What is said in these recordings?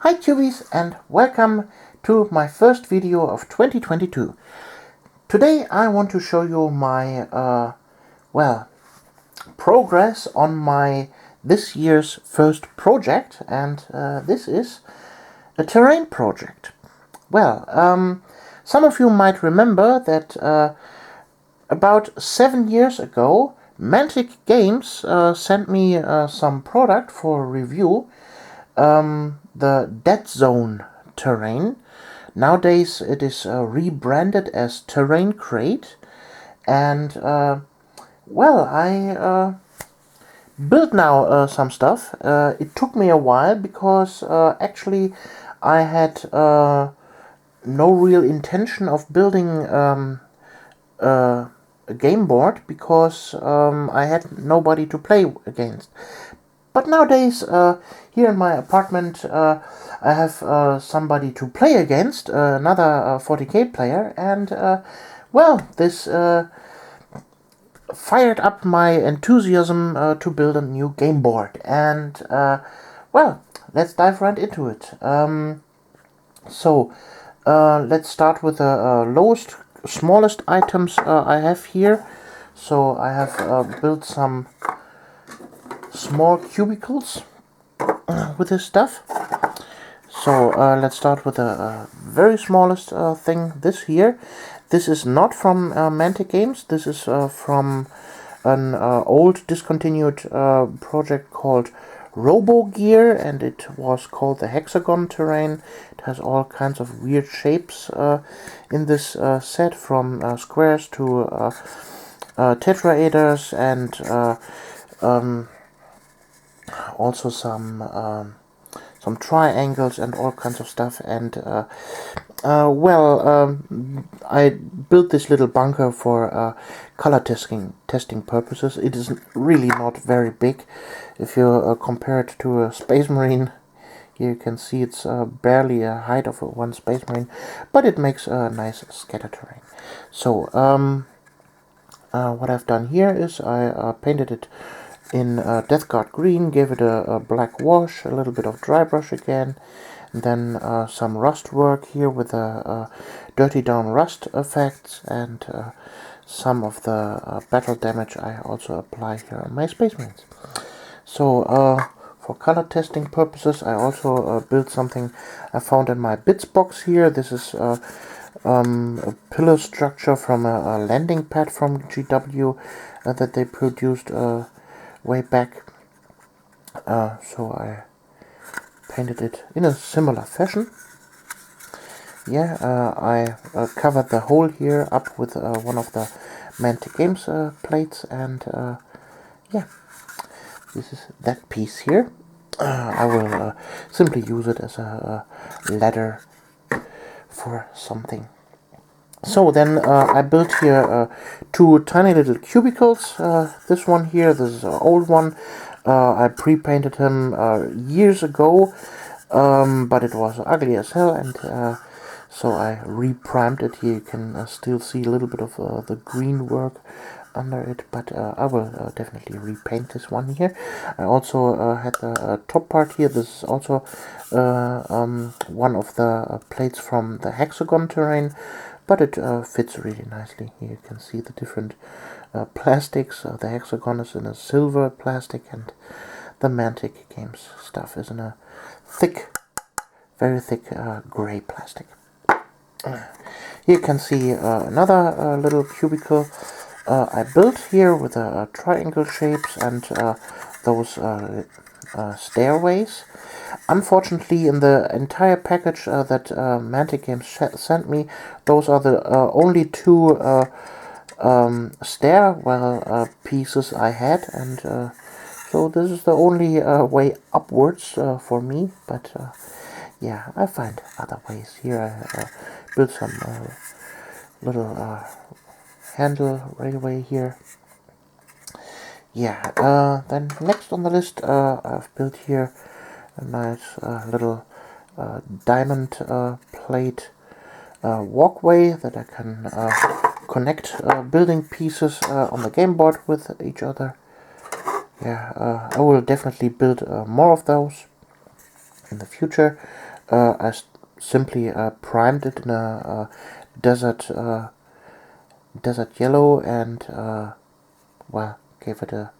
Hi Cubies, and welcome to my first video of 2022. Today I want to show you my progress on my this year's first project, and this is a terrain project. Some of you might remember that about 7 years ago Mantic Games sent me some product for review, the Dead Zone Terrain. Nowadays it is rebranded as Terrain Crate, and I built now some stuff. It took me a while because actually I had no real intention of building a game board because I had nobody to play against. But nowadays, here in my apartment, I have somebody to play against, another 40k player, and this fired up my enthusiasm to build a new game board. And let's dive right into it. Let's start with the smallest items I have here. So I have built some small cubicles with this stuff. So let's start with the very smallest thing, this here. This is not from Mantic Games. This is from an old discontinued project called RoboGear, and it was called the Hexagon Terrain. It has all kinds of weird shapes in this set, from squares to tetraeders, and also some triangles and all kinds of stuff. And I built this little bunker for color testing purposes. It is really not very big. If you compare it to a Space Marine, here you can see it's barely a height of one Space Marine, but it makes a nice scatter terrain. So what I've done here is I painted it in Death Guard green, gave it a black wash, a little bit of dry brush again, and then some rust work here with dirty down rust effects, and some of the battle damage I also apply here on my Space Marines. So for color testing purposes, I also built something I found in my bits box here. This is a pillar structure from a landing pad from GW that they produced way back. So I painted it in a similar fashion. I covered the hole here up with one of the Mantic Games plates, and this is that piece here. I will simply use it as a ladder for something. So then I built here two tiny little cubicles. This one here, this is an old one. I pre-painted him years ago, but it was ugly as hell, and so I re-primed it. Here you can still see a little bit of the green work under it, but I will definitely repaint this one here. I also had the top part here. This is also one of the plates from the Hexagon Terrain, but it fits really nicely. Here you can see the different plastics. The Hexagon is in a silver plastic, and the Mantic Games stuff is in a thick, very thick gray plastic. Here you can see another little cubicle I built here with triangle shapes and those stairways. Unfortunately, in the entire package that Mantic Games sent me, those are the only two stairwell pieces I had, and so this is the only way upwards for me. But yeah, I find other ways. Here I built some little handle railway here. Then next on the list, I've built here a nice little diamond plate walkway that I can connect building pieces on the game board with each other. I will definitely build more of those in the future. I simply primed it in a desert yellow and well, gave it a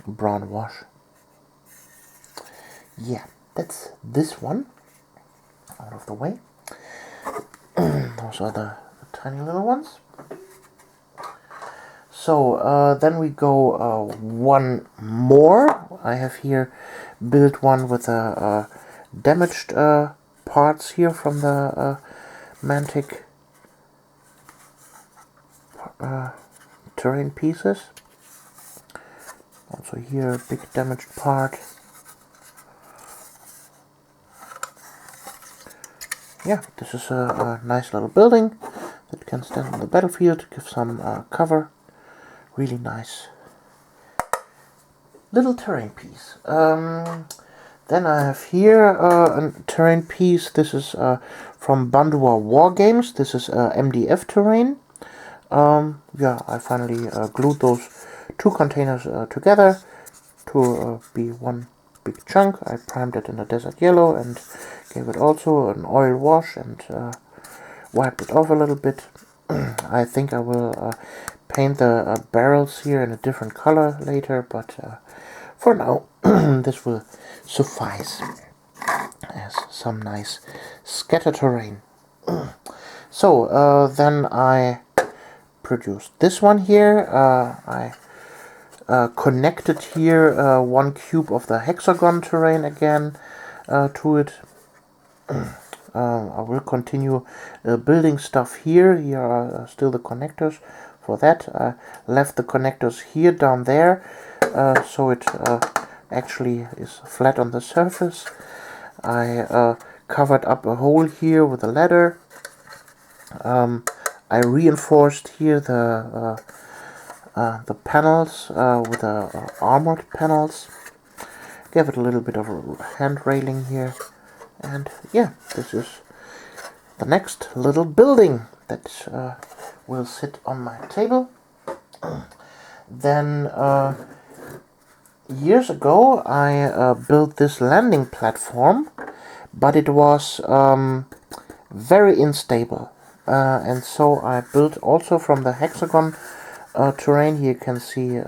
brown wash. Yeah, that's this one out of the way. Those are the tiny little ones. So then we go one more. I have here built one with damaged parts here from the Mantic Terrain pieces. Also here a big damaged part. Yeah, this is a nice little building that can stand on the battlefield, give some cover. Really nice little terrain piece. Then I have here a terrain piece. This is from Bandua War Games. This is MDF Terrain. Yeah, I finally glued those two containers together to be one big chunk. I primed it in a desert yellow and gave it also an oil wash and wiped it off a little bit. I think I will paint the barrels here in a different color later, but for now this will suffice as some nice scatter terrain. So then I produced this one here. I connected here one cube of the Hexagon Terrain again to it. I will continue building stuff here. Here are still the connectors for that. I left the connectors here down there, so it actually is flat on the surface. I covered up a hole here with a ladder. I reinforced here the panels with armored panels. Gave it a little bit of a hand railing here. And yeah, this is the next little building that will sit on my table. Then years ago I built this landing platform, but it was very unstable. And so I built also from the Hexagon terrain. Here you can see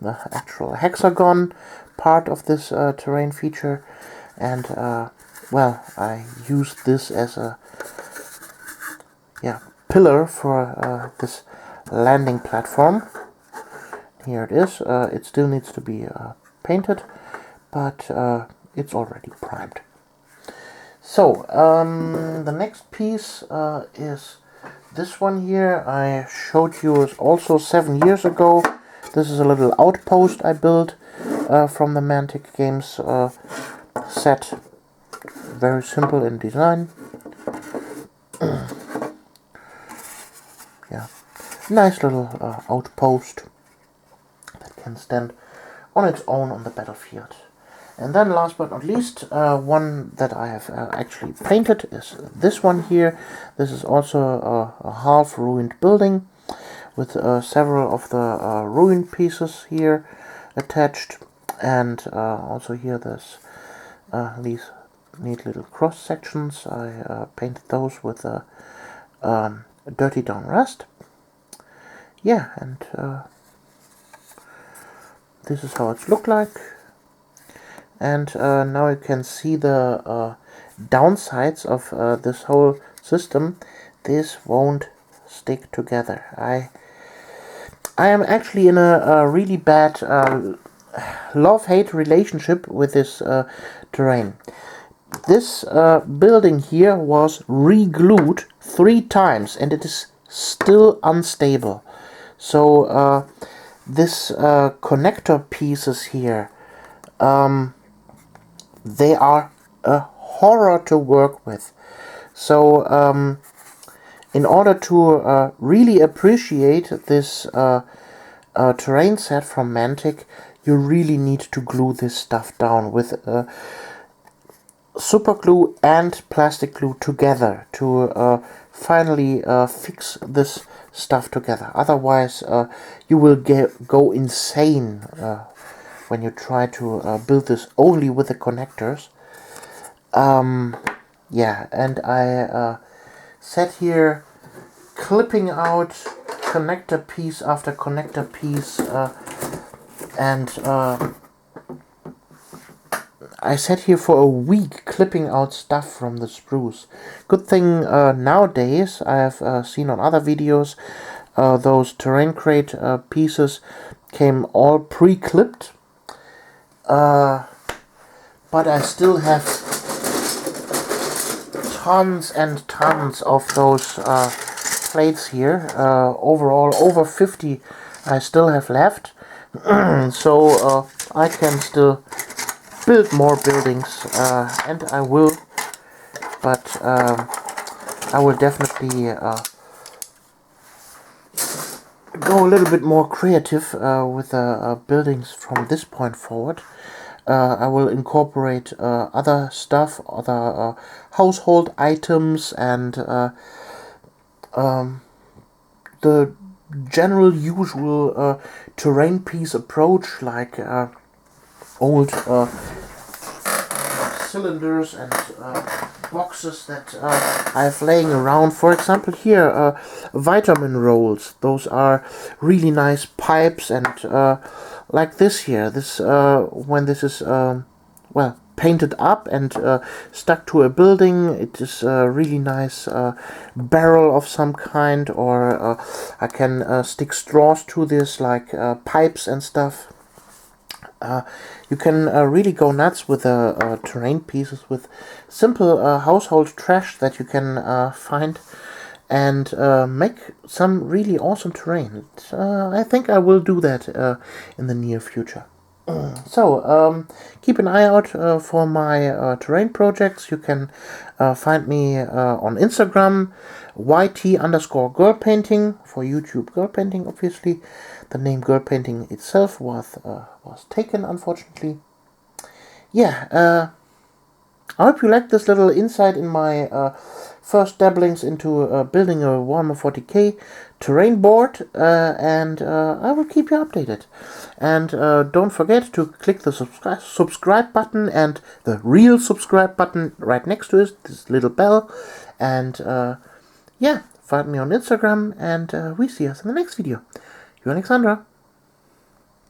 the actual hexagon part of this terrain feature. And well, I used this as a pillar for this landing platform. Here it is. It still needs to be painted, but it's already primed. So the next piece is this one here. I showed you also 7 years ago. This is a little outpost I built from the Mantic Games set. Very simple in design. Yeah, nice little outpost that can stand on its own on the battlefield. And then last but not least, one that I have actually painted is this one here. This is also a half ruined building with several of the ruined pieces here attached, and also here there's these neat little cross sections. I painted those with dirty down rust. Yeah, and this is how it's looked like. And now you can see the downsides of this whole system. This won't stick together. I am actually in a really bad love-hate relationship with this terrain. This building here was re-glued 3 times and it is still unstable. So this connector pieces here, they are a horror to work with. So in order to really appreciate this terrain set from Mantic, you really need to glue this stuff down with super glue and plastic glue together to finally fix this stuff together. Otherwise you will go insane when you try to build this only with the connectors. Yeah, and I sat here clipping out connector piece after connector piece, and I sat here for a week clipping out stuff from the spruce. Good thing nowadays I have seen on other videos those terrain crate pieces came all pre-clipped, but I still have tons and tons of those plates here. Overall, over 50 I still have left. So I can still build more buildings, and I will, but I will definitely go a little bit more creative with the buildings from this point forward. I will incorporate other stuff, other household items, and the general usual terrain piece approach, like old cylinders and boxes that I have laying around. For example, here vitamin rolls. Those are really nice pipes, and like this here. This when this is well, painted up and stuck to a building, it is a really nice barrel of some kind, or I can stick straws to this, like pipes and stuff. You can really go nuts with terrain pieces, with simple household trash that you can find, and make some really awesome terrain. I think I will do that in the near future. So, keep an eye out for my terrain projects. You can find me on Instagram, YT_girl painting, for YouTube girl painting, obviously. The name girl painting itself was taken, unfortunately. Yeah, I hope you liked this little insight in my first dabblings into building a Warhammer 40k terrain board, and I will keep you updated. And don't forget to click the subscribe button and the real subscribe button right next to it, this little bell. And yeah, find me on Instagram, and we see us in the next video. You, Alexandra.